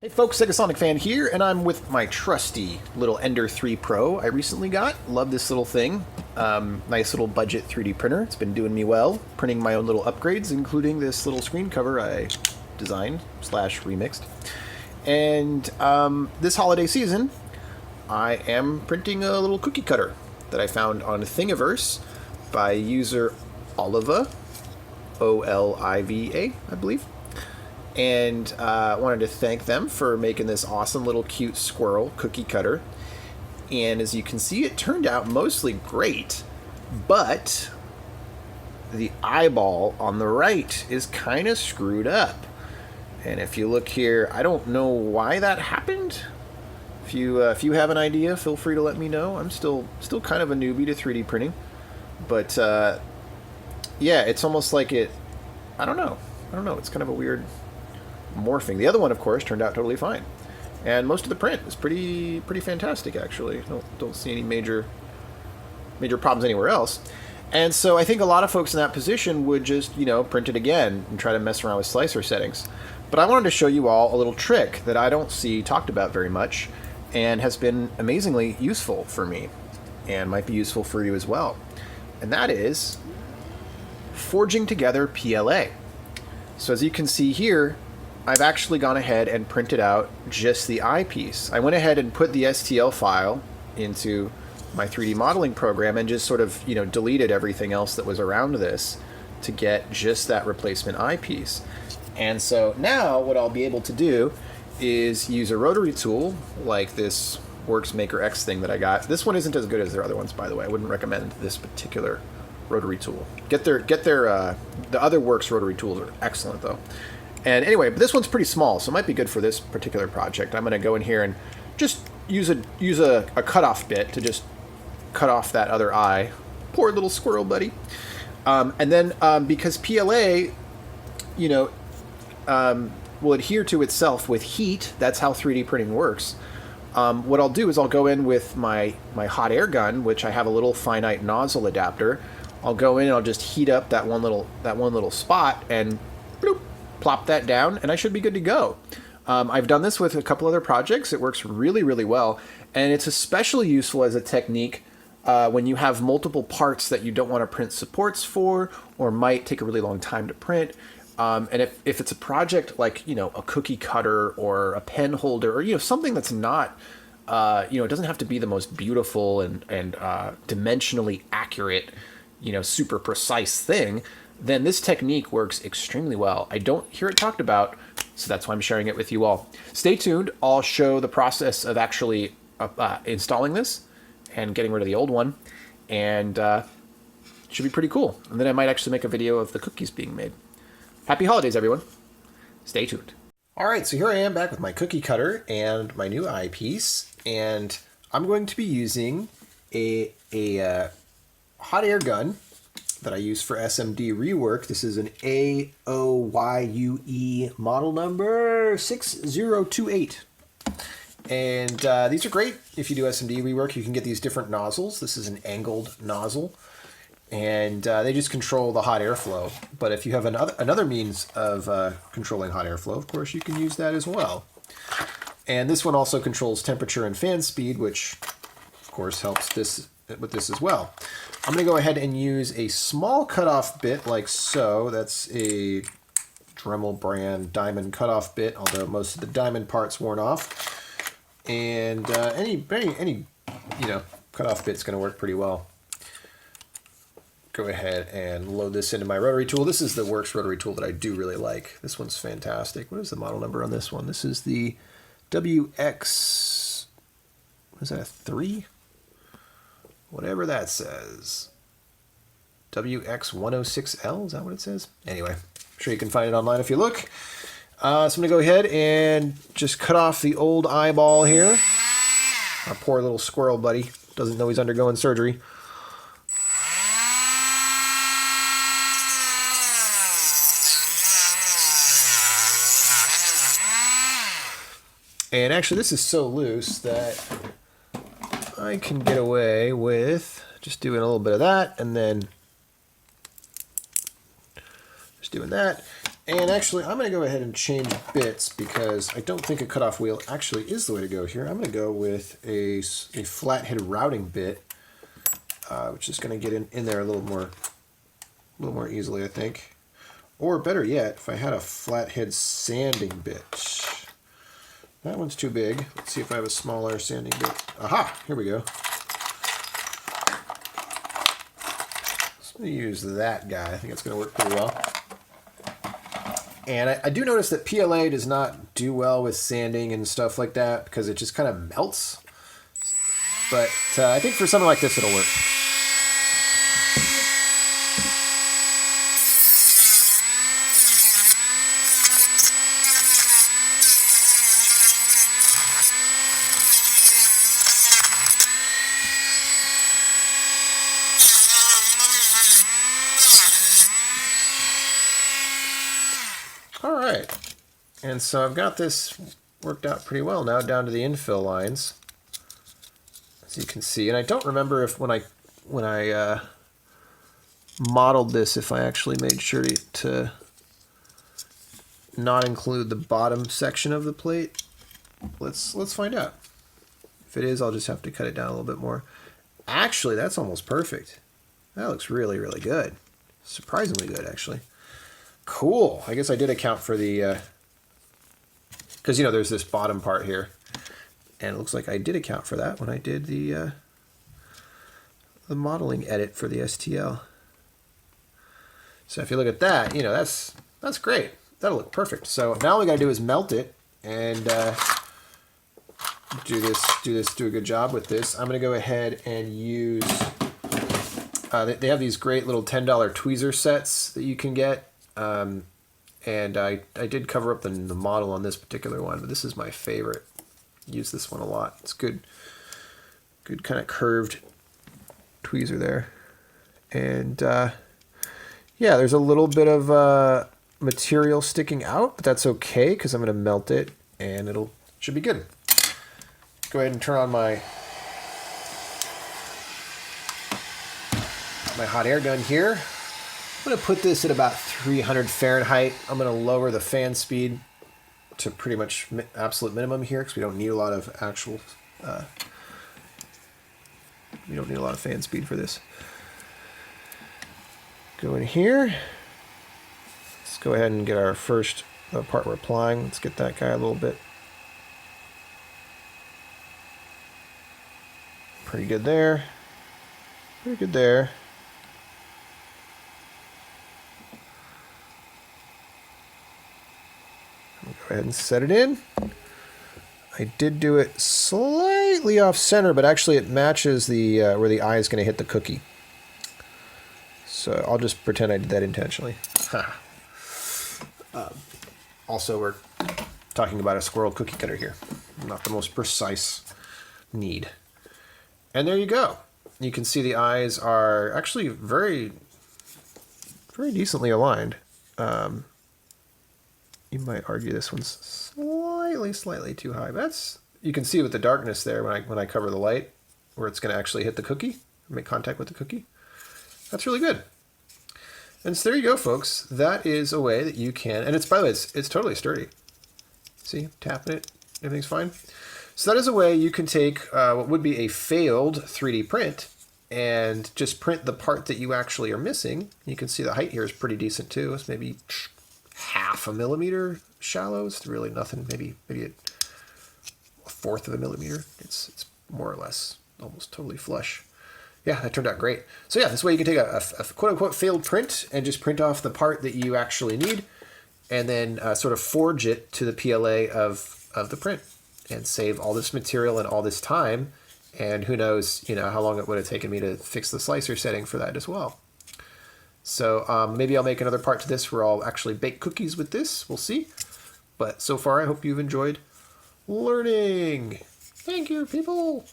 Hey folks, Segasonicfan here, and I'm with my trusty little Ender 3 Pro I recently got. Love this little thing. Nice little budget 3D printer. It's been doing me well, printing my own little upgrades, including this little screen cover I designed / remixed. And this holiday season, I am printing a little cookie cutter that I found on Thingiverse by user Oliva, Oliva, I believe. And wanted to thank them for making this awesome little cute squirrel cookie cutter. And as you can see, it turned out mostly great, but the eyeball on the right is kind of screwed up. And if you look here, I don't know why that happened. If you have an idea, feel free to let me know. I'm still kind of a newbie to 3D printing, but yeah, it's almost like it. I don't know. It's kind of a weird morphing. The other one, of course, turned out totally fine, and most of the print is pretty fantastic, actually. Don't see any major problems anywhere else. And so I think a lot of folks in that position would just, print it again and try to mess around with slicer settings. But I wanted to show you all a little trick that I don't see talked about very much and has been amazingly useful for me and might be useful for you as well. And that is forging together PLA. So as you can see here, I've actually gone ahead and printed out just the eyepiece. I went ahead and put the STL file into my 3D modeling program and just sort of, deleted everything else that was around this to get just that replacement eyepiece. And so now what I'll be able to do is use a rotary tool like this Worksmaker X thing that I got. This one isn't as good as their other ones, by the way. I wouldn't recommend this particular rotary tool. The other Works rotary tools are excellent though. And anyway, but this one's pretty small, so it might be good for this particular project. I'm going to go in here and just use a cutoff bit to just cut off that other eye. Poor little squirrel buddy. And then because PLA, will adhere to itself with heat. That's how 3D printing works. What I'll do is I'll go in with my hot air gun, which I have a little finite nozzle adapter. I'll go in and I'll just heat up that one little spot and bloop, plop that down, and I should be good to go. I've done this with a couple other projects. It works really, really well, and it's especially useful as a technique when you have multiple parts that you don't want to print supports for or might take a really long time to print. And if it's a project like, a cookie cutter or a pen holder or, something that's not, it doesn't have to be the most beautiful and dimensionally accurate, super precise thing, then this technique works extremely well. I don't hear it talked about, so that's why I'm sharing it with you all. Stay tuned. I'll show the process of actually installing this and getting rid of the old one, and it should be pretty cool. And then I might actually make a video of the cookies being made. Happy holidays, everyone. Stay tuned. All right, so here I am back with my cookie cutter and my new eyepiece, and I'm going to be using a hot air gun that I use for SMD rework. This is an AOYUE model number 6028. And these are great if you do SMD rework. You can get these different nozzles. This is an angled nozzle, and they just control the hot airflow. But if you have another means of controlling hot airflow, of course, you can use that as well. And this one also controls temperature and fan speed, which, of course, helps with this as well. I'm going to go ahead and use a small cutoff bit like so. That's a Dremel brand diamond cutoff bit, although most of the diamond part's worn off. And any cutoff bit's going to work pretty well. Go ahead and load this into my rotary tool. This is the Works rotary tool that I do really like. This one's fantastic. What is the model number on this one? This is the WX, what is that, a 3? Whatever that says. WX106L, is that what it says? Anyway, I'm sure you can find it online if you look. So I'm going to go ahead and just cut off the old eyeball here. Our poor little squirrel buddy doesn't know he's undergoing surgery. And actually, this is so loose that I can get away with just doing a little bit of that and then just doing that. And actually, I'm going to go ahead and change bits because I don't think a cutoff wheel actually is the way to go here. I'm going to go with a flathead routing bit, which is going to get in there a little more easily, I think. Or better yet, if I had a flathead sanding bit. That one's too big. Let's see if I have a smaller sanding bit. Aha! Here we go. Let me use that guy. I think it's going to work pretty well. And I do notice that PLA does not do well with sanding and stuff like that because it just kind of melts. But I think for something like this, it'll work. Alright, and so I've got this worked out pretty well now down to the infill lines, as you can see. And I don't remember if when I modeled this, if I actually made sure to not include the bottom section of the plate. Let's find out. If it is, I'll just have to cut it down a little bit more. Actually, that's almost perfect. That looks really, really good. Surprisingly good, actually. Cool. I guess I did account for the, because, you know, there's this bottom part here. And it looks like I did account for that when I did the modeling edit for the STL. So if you look at that, you know, that's great. That'll look perfect. So now all we got to do is melt it and do a good job with this. I'm going to go ahead and use, they have these great little $10 tweezer sets that you can get. And I did cover up the model on this particular one, but this is my favorite. Use this one a lot. It's good kind of curved tweezer there. And yeah, there's a little bit of material sticking out, but that's okay because I'm going to melt it and should be good. Go ahead and turn on my hot air gun here. I'm going to put this at about 300 Fahrenheit. I'm going to lower the fan speed to pretty much absolute minimum here because we don't need a lot of actual, we don't need a lot of fan speed for this. Go in here. Let's go ahead and get our first part we're applying. Let's get that guy a little bit. Pretty good there. Pretty good there. Go ahead and set it in. I did do it slightly off center, but actually it matches the where the eye is going to hit the cookie. So I'll just pretend I did that intentionally. Also, we're talking about a squirrel cookie cutter here. Not the most precise need. And there you go. You can see the eyes are actually very, very decently aligned. You might argue this one's slightly too high. But you can see with the darkness there when I cover the light, where it's going to actually hit the cookie, make contact with the cookie. That's really good. And so there you go, folks. That is a way that you can, and by the way, it's totally sturdy. See, tapping it, everything's fine. So that is a way you can take what would be a failed 3D print and just print the part that you actually are missing. You can see the height here is pretty decent too. It's maybe half a millimeter shallow. It's really nothing. Maybe a fourth of a millimeter. It's more or less almost totally flush. Yeah, that turned out great. So yeah, this way you can take a quote-unquote failed print and just print off the part that you actually need and then sort of forge it to the PLA of the print and save all this material and all this time. And who knows, you know, how long it would have taken me to fix the slicer setting for that as well. So maybe I'll make another part to this where I'll actually bake cookies with this. We'll see. But so far, I hope you've enjoyed learning. Thank you, people.